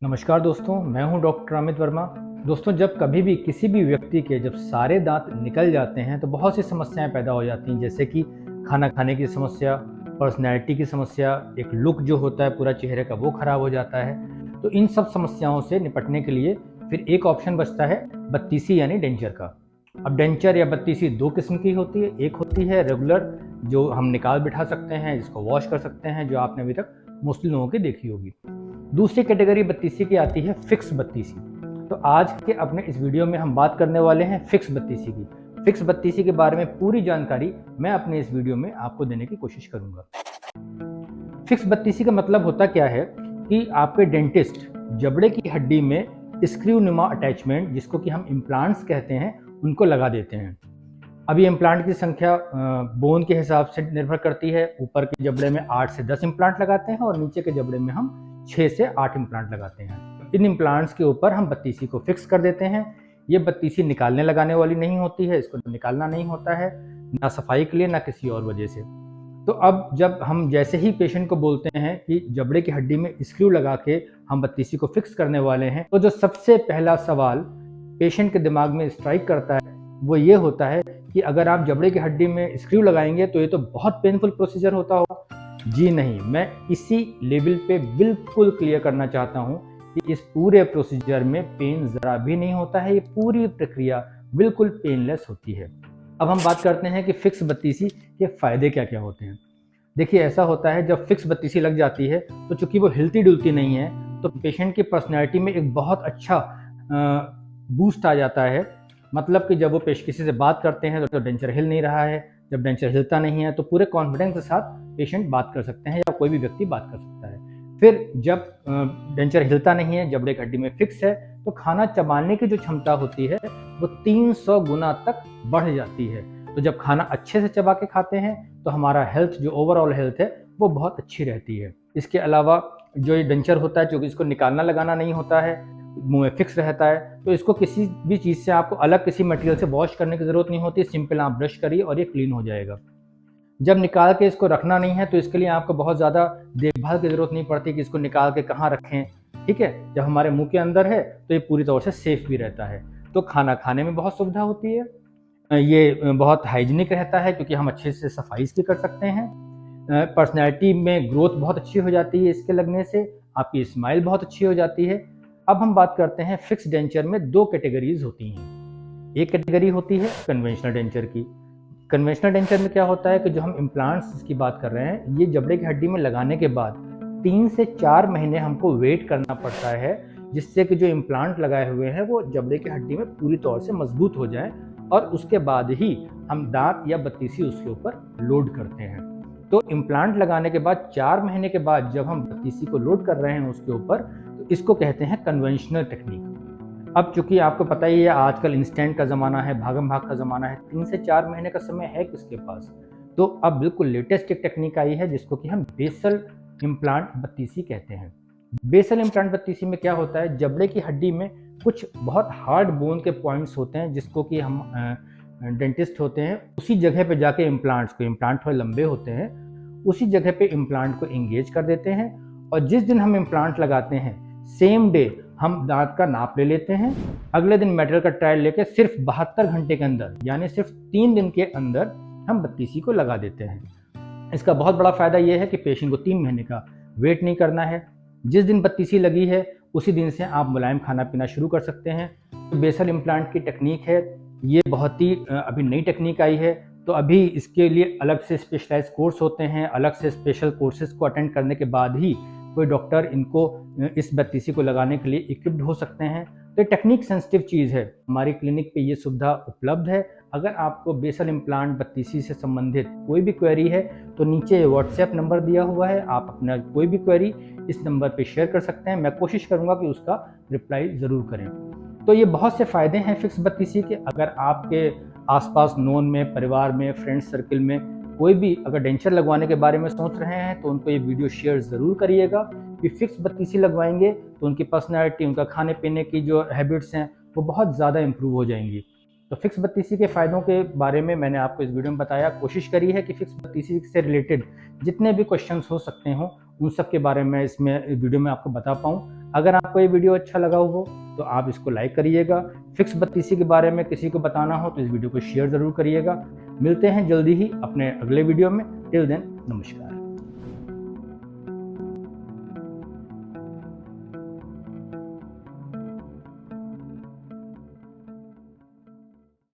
नमस्कार दोस्तों, मैं हूं डॉक्टर अमित वर्मा। दोस्तों, जब कभी भी किसी भी व्यक्ति के जब सारे दांत निकल जाते हैं तो बहुत सी समस्याएं पैदा हो जाती हैं, जैसे कि खाना खाने की समस्या, पर्सनैलिटी की समस्या, एक लुक जो होता है पूरा चेहरे का वो खराब हो जाता है। तो इन सब समस्याओं से निपटने के लिए फिर एक ऑप्शन बचता है बत्तीसी यानी डेंचर का। अब डेंचर या बत्तीसी दो किस्म की होती है। एक होती है रेगुलर, जो हम निकाल बिठा सकते हैं, जिसको वॉश कर सकते हैं, जो आपने अभी तक मोस्टली लोगों की देखी होगी। दूसरी कैटेगरी बत्तीसी की आती है फिक्स बत्तीसी। तो आज के अपने इस वीडियो में हम बात करने वाले हैं फिक्स बत्तीसी की। फिक्स बत्तीसी के बारे में पूरी जानकारी मैं अपने इस वीडियो में आपको देने की कोशिश करूंगा। फिक्स बत्तीसी का मतलब होता क्या है कि आपके डेंटिस्ट जबड़े की हड्डी में स्क्रू नुमा अटैचमेंट, जिसको कि हम इम्प्लांट्स कहते हैं, उनको लगा देते हैं। अब ये इम्प्लांट की संख्या बोन के हिसाब से निर्भर करती है। ऊपर के जबड़े में 8 से 10 इम्प्लांट लगाते हैं और नीचे के जबड़े में हम 6 से 8 इम्प्लांट लगाते हैं। इन इम्प्लांट्स के ऊपर हम बत्तीसी को फिक्स कर देते हैं। ये बत्तीसी निकालने लगाने वाली नहीं होती है, इसको निकालना नहीं होता है, ना सफाई के लिए ना किसी और वजह से। तो अब जब हम जैसे ही पेशेंट को बोलते हैं कि जबड़े की हड्डी में स्क्रू लगा के हम बत्तीसी को फिक्स करने वाले हैं, तो जो सबसे पहला सवाल पेशेंट के दिमाग में स्ट्राइक करता है वो ये होता है कि अगर आप जबड़े की हड्डी में स्क्रू लगाएंगे तो ये तो बहुत पेनफुल प्रोसीजर होता होगा। जी नहीं, मैं इसी लेवल पे बिल्कुल क्लियर करना चाहता हूँ कि इस पूरे प्रोसीजर में पेन ज़रा भी नहीं होता है। ये पूरी प्रक्रिया बिल्कुल पेनलेस होती है। अब हम बात करते हैं कि फिक्स बत्तीसी के फ़ायदे क्या क्या होते हैं। देखिए, ऐसा होता है जब फिक्स बत्तीसी लग जाती है तो चूंकि वो हिलती डुलती नहीं है, तो पेशेंट की पर्सनैलिटी में एक बहुत अच्छा बूस्ट आ जाता है। मतलब कि जब वो किसी से बात करते हैं तो डेंचर हिल नहीं रहा है। जब डेंचर हिलता नहीं है तो पूरे कॉन्फिडेंस के साथ पेशेंट बात कर सकते हैं या कोई भी व्यक्ति बात कर सकता है। फिर जब डेंचर हिलता नहीं है, जबड़े की हड्डी में फिक्स है, तो खाना चबाने की जो क्षमता होती है वो 300 गुना तक बढ़ जाती है। तो जब खाना अच्छे से चबा के खाते हैं तो हमारा हेल्थ, जो ओवरऑल हेल्थ है, वो बहुत अच्छी रहती है। इसके अलावा जो ये डेंचर होता है, क्योंकि इसको निकालना लगाना नहीं होता है, मुंह में फिक्स रहता है, तो इसको किसी भी चीज़ से आपको अलग किसी मटेरियल से वॉश करने की ज़रूरत नहीं होती। सिंपल आप ब्रश करिए और ये क्लीन हो जाएगा। जब निकाल के इसको रखना नहीं है तो इसके लिए आपको बहुत ज़्यादा देखभाल की ज़रूरत नहीं पड़ती कि इसको निकाल के कहाँ रखें। ठीक है, जब हमारे मुंह के अंदर है तो ये पूरी तौर से सेफ भी रहता है। तो खाना खाने में बहुत सुविधा होती है। ये बहुत हाइजीनिक रहता है क्योंकि हम अच्छे से सफाई इसकी कर सकते हैं। पर्सनैलिटी में ग्रोथ बहुत अच्छी हो जाती है इसके लगने से। आपकी स्माइल बहुत अच्छी हो जाती है। अब हम बात करते हैं फिक्स डेंचर में दो कैटेगरीज होती हैं। एक कैटेगरी होती है कन्वेंशनल डेंचर की। कन्वेंशनल डेंचर में क्या होता है कि जो हम इम्प्लांट्स की बात कर रहे हैं, ये जबड़े की हड्डी में लगाने के बाद 3 से 4 महीने हमको वेट करना पड़ता है, जिससे कि जो इम्प्लांट लगाए हुए हैं वो जबड़े की हड्डी में पूरी तौर से मजबूत हो जाए, और उसके बाद ही हम दांत या बत्तीसी उसके ऊपर लोड करते हैं। तो इम्प्लांट लगाने के बाद 4 महीने के बाद जब हम बत्तीसी को लोड कर रहे हैं उसके ऊपर, तो इसको कहते हैं कन्वेंशनल टेक्निक। अब चूंकि आपको पता ही है आजकल इंस्टेंट का ज़माना है, भागम भाग का ज़माना है, 3 से 4 महीने का समय है किसके पास। तो अब बिल्कुल लेटेस्ट एक टेक्निक आई है जिसको कि हम बेसल इम्प्लांट बत्तीसी कहते हैं। बेसल इम्प्लांट बत्तीसी में क्या होता है, जबड़े की हड्डी में कुछ बहुत हार्ड बोन के पॉइंट्स होते हैं जिसको कि हम डेंटिस्ट होते हैं उसी जगह पे जाके इम्प्लांट थोड़े लंबे होते हैं, उसी जगह पे इम्प्लांट को इंगेज कर देते हैं। और जिस दिन हम इम्प्लांट लगाते हैं सेम डे हम दांत का नाप ले लेते हैं। अगले दिन मेटल का ट्रायल लेके सिर्फ 72 घंटे के अंदर, यानी सिर्फ 3 दिन के अंदर हम बत्तीसी को लगा देते हैं। इसका बहुत बड़ा फायदा यह है कि पेशेंट को 3 महीने का वेट नहीं करना है। जिस दिन बत्तीसी लगी है उसी दिन से आप मुलायम खाना पीना शुरू कर सकते हैं। तो बेसल इम्प्लांट की टेक्निक है, ये बहुत ही अभी नई टेक्निक आई है। तो अभी इसके लिए अलग से स्पेशलाइज कोर्स होते हैं, अलग से स्पेशल कोर्सेज को अटेंड करने के बाद ही कोई डॉक्टर इनको इस बत्तीसी को लगाने के लिए इक्विप्ड हो सकते हैं। तो टेक्निक सेंसिटिव चीज़ है। हमारी क्लिनिक पे ये सुविधा उपलब्ध है। अगर आपको बेसल इम्प्लांट बत्तीसी से संबंधित कोई भी क्वेरी है तो नीचे व्हाट्सएप नंबर दिया हुआ है, आप अपना कोई भी क्वेरी इस नंबर पे शेयर कर सकते हैं। मैं कोशिश करूंगा कि उसका रिप्लाई ज़रूर करें। तो ये बहुत से फ़ायदे हैं फिक्स बत्तीसी के। अगर आपके आसपास नोन में, परिवार में, फ्रेंड सर्किल में कोई भी अगर डेंचर लगवाने के बारे में सोच रहे हैं तो उनको ये वीडियो शेयर ज़रूर करिएगा कि फिक्स बत्तीसी लगवाएंगे तो उनकी पर्सनैलिटी, उनका खाने पीने की जो हैबिट्स हैं वो बहुत ज़्यादा इम्प्रूव हो जाएंगी। तो फिक्स बत्तीसी के फ़ायदों के बारे में मैंने आपको इस वीडियो में बताया। कोशिश करी है कि फिक्स बत्तीसी से रिलेटेड जितने भी क्वेश्चंस हो सकते हों उन सब के बारे में इसमें वीडियो में आपको बता पाऊँ। अगर आपको ये वीडियो अच्छा लगा हो तो आप इसको लाइक करिएगा। फिक्स बत्तीसी के बारे में किसी को बताना हो तो इस वीडियो को शेयर ज़रूर करिएगा। मिलते हैं जल्दी ही अपने अगले वीडियो में। टिल देन, नमस्कार।